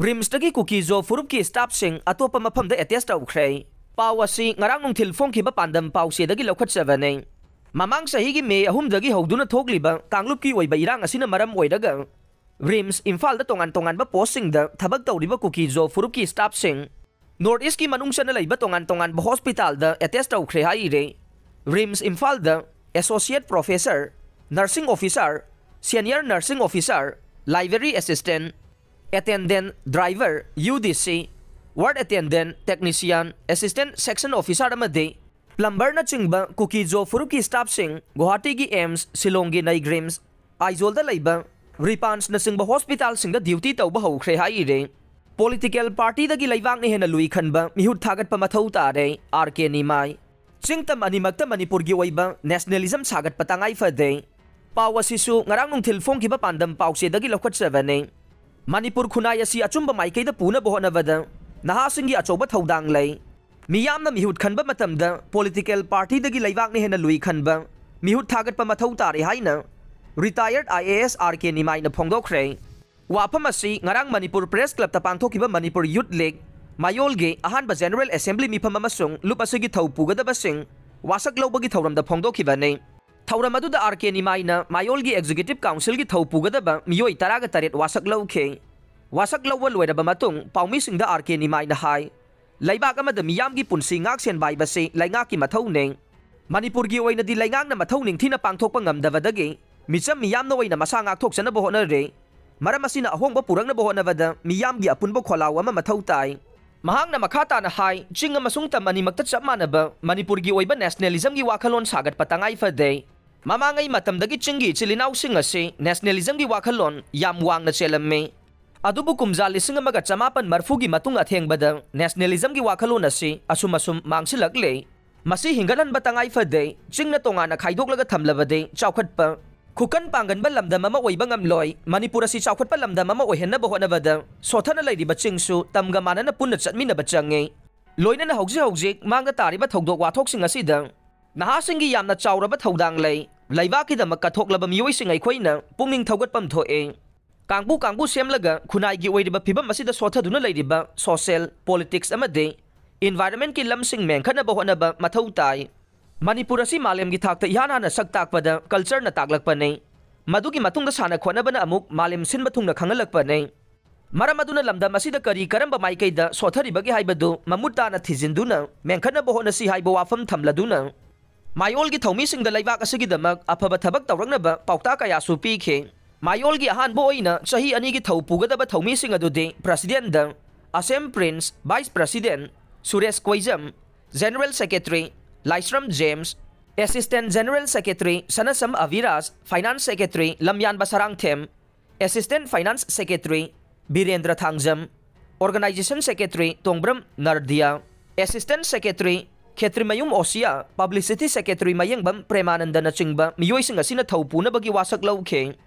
ꯔꯤꯝꯁꯇꯒꯤ ꯀꯨꯀꯤꯖꯣ ꯐꯨꯔꯨꯞꯀꯤ ꯁ꯭ꯇꯥꯐꯁꯤꯡ ꯑꯇꯣꯞꯄ ꯃꯐꯝꯗ ꯑꯦꯇꯦꯁ ꯇꯧꯈ꯭ꯔꯦ꯫ ꯄꯥꯎ ꯑꯁꯤ ꯉꯔꯥꯡ ꯅꯨꯡꯊꯤꯜ ꯐꯣꯡꯈꯤꯕ ꯄꯥꯟꯗꯝ ꯄꯥꯎꯆꯦꯗꯒꯤ ꯂꯧꯈꯠꯆꯕꯅꯤ꯫ ꯃꯃꯥꯡ ꯆꯍꯤꯒꯤ ꯃꯦ 3ꯗꯒꯤ ꯍꯧꯗꯨꯅ ꯊꯣꯛꯂꯤꯕ ꯀꯥꯡꯂꯨꯞꯀꯤ ꯑꯣꯏꯕ ꯏꯔꯥꯡ ꯑꯁꯤꯅ ꯃꯔꯝ ꯑꯣꯏꯔꯒ ꯔꯤꯝꯁ ꯏꯝꯐꯥꯜꯗ ꯇꯣꯉꯥꯟꯕ ꯄꯣꯁꯁꯤꯡꯗ ꯊꯕꯛ ꯇꯧꯔꯤꯕ ꯀꯨꯀꯤꯖꯣ ꯐꯨꯔꯨꯞꯀꯤ ꯁ꯭ꯇꯥꯐꯁꯤꯡ ꯅꯣꯔꯊ ꯏꯁꯀꯤ ꯃꯅꯨꯡ ꯆꯟꯅ ꯂꯩꯕ ꯇꯣꯉꯥꯟꯕ ꯍꯣꯁꯄꯤꯇꯥꯜꯗ ꯑꯦꯇꯦꯁ ꯇꯧꯈ꯭ꯔꯦ ꯍꯥꯏꯔꯦ꯫ ꯔꯤꯝꯁ ꯏꯝꯐꯥꯜꯗ associate professor, nursing officer, senior nursing officer, library assistant, attendant, driver, UDC, ward attendant, technician, assistant section officer ꯑꯃꯗꯤ ꯄ꯭ꯂꯝꯕꯔꯅꯆꯤꯡꯕ ꯀꯨꯀꯤꯖꯣ ꯐꯨꯔꯨꯞꯀꯤ ꯁ꯭ꯇꯥꯐꯁꯤꯡ ꯒꯨꯋꯥꯍꯥꯇꯤꯒꯤ ꯑꯦꯝꯁ, ꯁꯤꯂꯣꯡꯒꯤ ꯅꯩꯒ꯭ꯔꯤꯝꯁ, ꯑꯥꯏꯖꯣꯜꯗ ꯂꯩꯕ ꯔꯤꯄꯥꯟꯁꯅꯆꯤꯡꯕ ꯍꯣꯁꯄꯤꯇꯥꯜꯁꯤꯡꯗ ꯗ꯭ꯌꯨꯇꯤ ꯇꯧꯕ ꯍꯧꯈ꯭ꯔꯦ ꯍꯥꯏꯔꯦ꯫ ꯄꯣꯂꯤꯇꯤꯀꯦꯜ ꯄꯥꯔꯇꯤꯗꯒꯤ ꯂꯩꯕꯥꯛꯅ ꯍꯦꯟꯅ ꯂꯨꯏ ꯈꯟꯕ ꯃꯤꯍꯨꯠ ꯊꯥꯒꯠꯄ ꯃꯊꯧ ꯇꯥꯔꯦ꯫ RK ꯅꯤꯃꯥꯏ ꯆꯤꯡꯇꯝ ꯑꯅꯤꯃꯛꯇ ꯃꯅꯤꯄꯨꯔꯒꯤ ꯑꯣꯏꯕ ꯅꯦꯁꯅꯦꯂꯤꯖꯝ ꯁꯥꯒꯠꯄ ꯇꯉꯥꯏ ꯐꯗꯦ꯫ ꯄꯥꯎ ꯑꯁꯤꯁꯨ ꯉꯔꯥꯡ ꯅꯨꯡꯊꯤꯜ ꯐꯣꯡꯈꯤꯕ ꯄꯥꯟꯗꯝ ꯄꯥꯎꯆꯦꯗꯒꯤ ꯂꯧꯈꯠꯆꯕꯅꯤ꯫ ꯃꯅꯤꯄꯨꯔ ꯈꯨꯟꯅꯥꯏ ꯑꯁꯤ ꯑꯆꯨꯝꯕ ꯃꯥꯏꯀꯩꯗ ꯄꯨꯅꯕ ꯍꯣꯠꯅꯕꯗ ꯅꯍꯥꯁꯤꯡꯒꯤ ꯑꯆꯧꯕ ꯊꯧꯗꯥꯡ ꯂꯩ꯫ ꯃꯤꯌꯥꯝꯅ ꯃꯤꯍꯨꯠ ꯈꯟꯕ ꯃꯇꯝꯗ ꯄꯣꯂꯤꯇꯤꯀꯦꯜ ꯄꯥꯔꯇꯤꯗꯒꯤ ꯂꯩꯕꯥꯛꯅ ꯍꯦꯟꯅ ꯂꯨꯏ ꯈꯟꯕ ꯃꯤꯍꯨꯠ ꯊꯥꯒꯠꯄ ꯃꯊꯧ ꯇꯥꯔꯦ ꯍꯥꯏꯅ ꯔꯤꯇꯥꯌꯔꯗ IAS RK ꯅꯤꯃꯥꯏꯅ ꯐꯣꯡꯗꯣꯛꯈ꯭ꯔꯦ꯫ ꯋꯥꯐꯝ ꯑꯁꯤ ꯉꯔꯥꯡ ꯃꯅꯤꯄꯨꯔ ꯄ꯭ꯔꯦꯁ ꯀ꯭ꯂꯕꯇ ꯄꯥꯡꯊꯣꯛꯈꯤꯕ ꯃꯅꯤꯄꯨꯔ ꯌꯨꯠ ꯂꯤꯒ ꯃꯌꯣꯜꯒꯤ ꯑꯍꯥꯟꯕ ꯖꯦꯅꯔꯦꯜ ꯑꯦꯁꯦꯝꯕ꯭ꯂꯤ ꯃꯤꯐꯝ ꯑꯃꯁꯨꯡ ꯂꯨꯞ ꯑꯁꯤꯒꯤ ꯊꯧ ꯄꯨꯒꯗꯕꯁꯤꯡ ꯋꯥꯁꯛ ꯂꯧꯕꯒꯤ ꯊꯧꯔꯝꯗ ꯐꯣꯡꯗꯣꯛꯈꯤꯕꯅꯤ꯫ ꯊꯧꯔꯝ ꯑꯗꯨꯗ RK ꯅꯤꯃꯥꯏꯅ ꯃꯌꯣꯜꯒꯤ ꯑꯦꯛꯖꯤꯀ꯭ꯌꯨꯇꯤꯕ ꯀꯥꯎꯟꯁꯤꯜꯒꯤ ꯊꯧ ꯄꯨꯒꯗꯕ ꯃꯤꯑꯣꯏ 18 ꯋꯥꯁꯛ ꯂꯧꯈꯤ꯫ ꯋꯥꯁꯛ ꯂꯧꯕ ꯂꯣꯏꯔꯕ ꯃꯇꯨꯡ ꯄꯥꯎꯃꯤꯁꯤꯡꯗ RK ꯅꯤꯃꯥꯏꯅ ꯍꯥꯏ ꯂꯩꯕꯥꯛ ꯑꯃꯗ ꯃꯤꯌꯥꯝꯒꯤ ꯄꯨꯟꯁꯤ ꯉꯥꯛ-ꯁꯦꯟꯕ ꯍꯥꯏꯕꯁꯤ ꯂꯩꯉꯥꯛꯀꯤ ꯃꯊꯧꯅꯤ꯫ ꯃꯅꯤꯄꯨꯔꯒꯤ ꯑꯣꯏꯅꯗꯤ ꯂꯩꯉꯥꯛꯅ ꯃꯊꯧ ꯅꯤꯡꯊꯤꯅ ꯄꯥꯡꯊꯣꯛꯄ ꯉꯝꯗꯕꯗꯒꯤ ꯃꯤꯆꯝ ꯃꯤꯌꯥꯝꯅ ꯑꯣꯏꯅ ꯃꯁꯥ ꯉꯥꯛꯊꯣꯛꯆꯅꯕ ꯍꯣꯠꯅꯔꯦ꯫ ꯃꯔꯝ ꯑꯁꯤꯅ ꯑꯍꯣꯡꯕ ꯄꯨꯔꯛꯅꯕ ꯍꯣꯠꯅꯕꯗ ꯃꯤꯌꯥꯝꯒꯤ ꯑꯄꯨꯟꯕ ꯈꯣꯜꯂꯥꯎ ꯑꯃ ꯃꯊꯧ ꯇꯥꯏ꯫ ꯃꯍꯥꯛꯅ ꯃꯈꯥ ꯇꯥꯅ ꯍꯥꯏ ꯆꯤꯡ ꯑꯃꯁꯨꯡ ꯇꯝ ꯑꯅꯤꯃꯛꯇ ꯆꯞ ꯃꯥꯟꯅꯕ ꯃꯅꯤꯄꯨꯔꯒꯤ ꯑꯣꯏꯕ ꯅꯦꯁꯅꯦꯂꯤꯖꯝꯒꯤ ꯋꯥꯈꯜꯂꯣꯟ ꯁꯥꯒꯠꯄ ꯇꯉꯥꯏ ꯐꯗꯦ꯫ ꯃꯃꯥꯡꯉꯩ ꯃꯇꯝꯗꯒꯤ ꯆꯤꯡꯒꯤ ꯏꯆꯤꯜ ꯏꯅꯥꯎꯁꯤꯡ ꯑꯁꯤ ꯅꯦꯁꯅꯦꯂꯤꯖꯝꯒꯤ ꯋꯥꯈꯜꯂꯣꯟ ꯌꯥꯝ ꯋꯥꯡꯅ ꯆꯦꯜꯂꯝꯃꯤ꯫ ꯑꯗꯨꯕꯨ ꯀꯨꯝꯖꯥ 1990ꯒꯤ ꯃꯇꯨꯡ ꯑꯊꯦꯡꯕꯗ ꯅꯦꯁꯅꯦꯂꯤꯖꯝꯒꯤ ꯋꯥꯈꯜꯂꯣꯟ ꯑꯁꯤ ꯑꯁꯨꯝ ꯃꯥꯡꯁꯤꯜꯂꯛꯂꯦ꯫ ꯃꯁꯤ ꯍꯤꯡꯒꯠꯍꯟꯕ ꯇꯉꯥꯏ ꯐꯗꯦ꯫ ꯆꯤꯡꯅ ꯇꯣꯉꯥꯟꯅ ꯈꯥꯏꯗꯣꯛꯂꯒ ꯊꯝꯂꯕꯗꯤ ꯆꯥꯎꯈꯠꯄ, ꯈꯨꯀꯟ ꯄꯥꯡꯒꯟꯕ ꯂꯝꯗꯝ ꯑꯃ ꯑꯣꯏꯕ ꯉꯝꯂꯣꯏ꯫ ꯃꯅꯤꯄꯨꯔ ꯑꯁꯤ ꯆꯥꯎꯈꯠꯄ ꯂꯝꯗꯝ ꯑꯃ ꯑꯣꯏꯍꯟꯅꯕ ꯍꯣꯠꯅꯕꯗ ꯁꯣꯊꯅ ꯂꯩꯔꯤꯕ ꯆꯤꯡꯁꯨ ꯇꯝꯒ ꯃꯥꯟꯅꯅ ꯄꯨꯟꯅ ꯆꯠꯃꯤꯟꯅꯕ ꯆꯪꯉꯤ꯫ ꯂꯣꯏꯅꯅ ꯍꯧꯖꯤꯛ ꯃꯥꯡꯗ ꯇꯥꯔꯤꯕ ꯊꯧꯗꯣꯛ ꯋꯥꯊꯣꯛꯁꯤꯡ ꯑꯁꯤꯗ ꯅꯍꯥꯁꯤꯡꯒꯤ ꯌꯥꯝꯅ ꯆꯥꯎꯔꯕ ꯊꯧꯗꯥꯡ ꯂꯩ꯫ ꯂꯩꯕꯥꯛꯀꯤꯗꯃꯛ ꯀꯠꯊꯣꯛꯂꯕ ꯃꯤꯑꯣꯏꯁꯤꯡ ꯑꯩꯈꯣꯏꯅ ꯄꯨꯛꯅꯤꯡ ꯊꯧꯒꯠꯐꯝ ꯊꯣꯛꯏ꯫ ꯀꯥꯡꯕꯨ ꯁꯦꯝꯂꯒ ꯈꯨꯟꯅꯥꯏꯒꯤ ꯑꯣꯏꯔꯤꯕ ꯐꯤꯕꯝ ꯑꯁꯤꯗ ꯁꯣꯊꯗꯨꯅ ꯂꯩꯔꯤꯕ ꯁꯣꯁꯤꯌꯦꯜ, ꯄꯣꯂꯤꯇꯤꯛꯁ ꯑꯃꯗꯤ ꯏꯟꯚꯥꯏꯔꯟꯃꯦꯟꯠꯀꯤ ꯂꯝꯁꯤꯡ ꯃꯦꯟꯈꯠꯅꯕ ꯍꯣꯠꯅꯕ ꯃꯊꯧ ꯇꯥꯏ꯫ ꯃꯅꯤꯄꯨꯔ ꯑꯁꯤ ꯃꯥꯂꯦꯝꯒꯤ ꯊꯥꯛꯇ ꯏꯍꯥꯟ ꯍꯥꯟꯅ ꯁꯛ ꯇꯥꯛꯄꯗ ꯀꯜꯆꯔꯅ ꯇꯥꯛꯂꯛꯄꯅꯤ꯫ ꯃꯗꯨꯒꯤ ꯃꯇꯨꯡꯗ ꯁꯥꯟꯅ ꯈꯣꯠꯅꯕꯅ ꯑꯃꯨꯛ ꯃꯥꯂꯦꯝ ꯁꯤꯟꯕ ꯊꯨꯡꯅ ꯈꯪꯍꯜꯂꯛꯄꯅꯤ꯫ ꯃꯔꯝ ꯑꯗꯨꯅ ꯂꯝꯗꯝ ꯑꯁꯤꯗ ꯀꯔꯝꯕ ꯃꯥꯏꯀꯩꯗ ꯁꯣꯊꯔꯤꯕꯒꯦ ꯍꯥꯏꯕꯗꯨ ꯃꯃꯨꯠ ꯇꯥꯅ ꯊꯤꯖꯤꯟꯗꯨꯅ ꯃꯦꯟꯈꯠꯅꯕ ꯍꯣꯠꯅꯁꯤ ꯍꯥꯏꯕ ꯋꯥꯐꯝ ꯊꯝꯂꯗꯨꯅ ꯃꯌꯣꯜꯒꯤ ꯊꯧꯃꯤꯁꯤꯡꯗ ꯂꯩꯕꯥꯛ ꯑꯁꯤꯒꯤꯗꯃꯛ ꯑꯐꯕ ꯊꯕꯛ ꯇꯧꯔꯛꯅꯕ ꯄꯥꯎꯇꯥꯛ ꯀꯌꯥꯁꯨ ꯄꯤꯈꯤ꯫ ꯃꯌꯣꯜꯒꯤ ꯑꯍꯥꯟꯕ ꯑꯣꯏꯅ ꯆꯍꯤ 2ꯒꯤ ꯊꯧ ꯄꯨꯒꯗꯕ ꯊꯧꯃꯤꯁꯤꯡ ꯑꯗꯨꯗꯤ ꯄ꯭ꯔꯁꯤꯗꯦꯟꯠꯗ Asem Prince, vice president Suresh Koijam, general secretary Laishram James, assistant general secretary Sanasam Abiraj, finance secretary Lamyanba Sarangthem, assistant finance secretary Birendra Thangjam, organisation secretary Tongbram Nardiya, assistant secretary Khetrimayum Osiya, publicity secretary Mayengbam ꯄ꯭ꯔꯦꯃꯥꯅꯟꯗꯅꯆꯤꯡꯕ ꯃꯤꯑꯣꯏꯁꯤꯡ ꯑꯁꯤꯅ ꯊꯧ ꯄꯨꯅꯕꯒꯤ ꯋꯥꯁꯛ ꯂꯧꯈꯤ꯫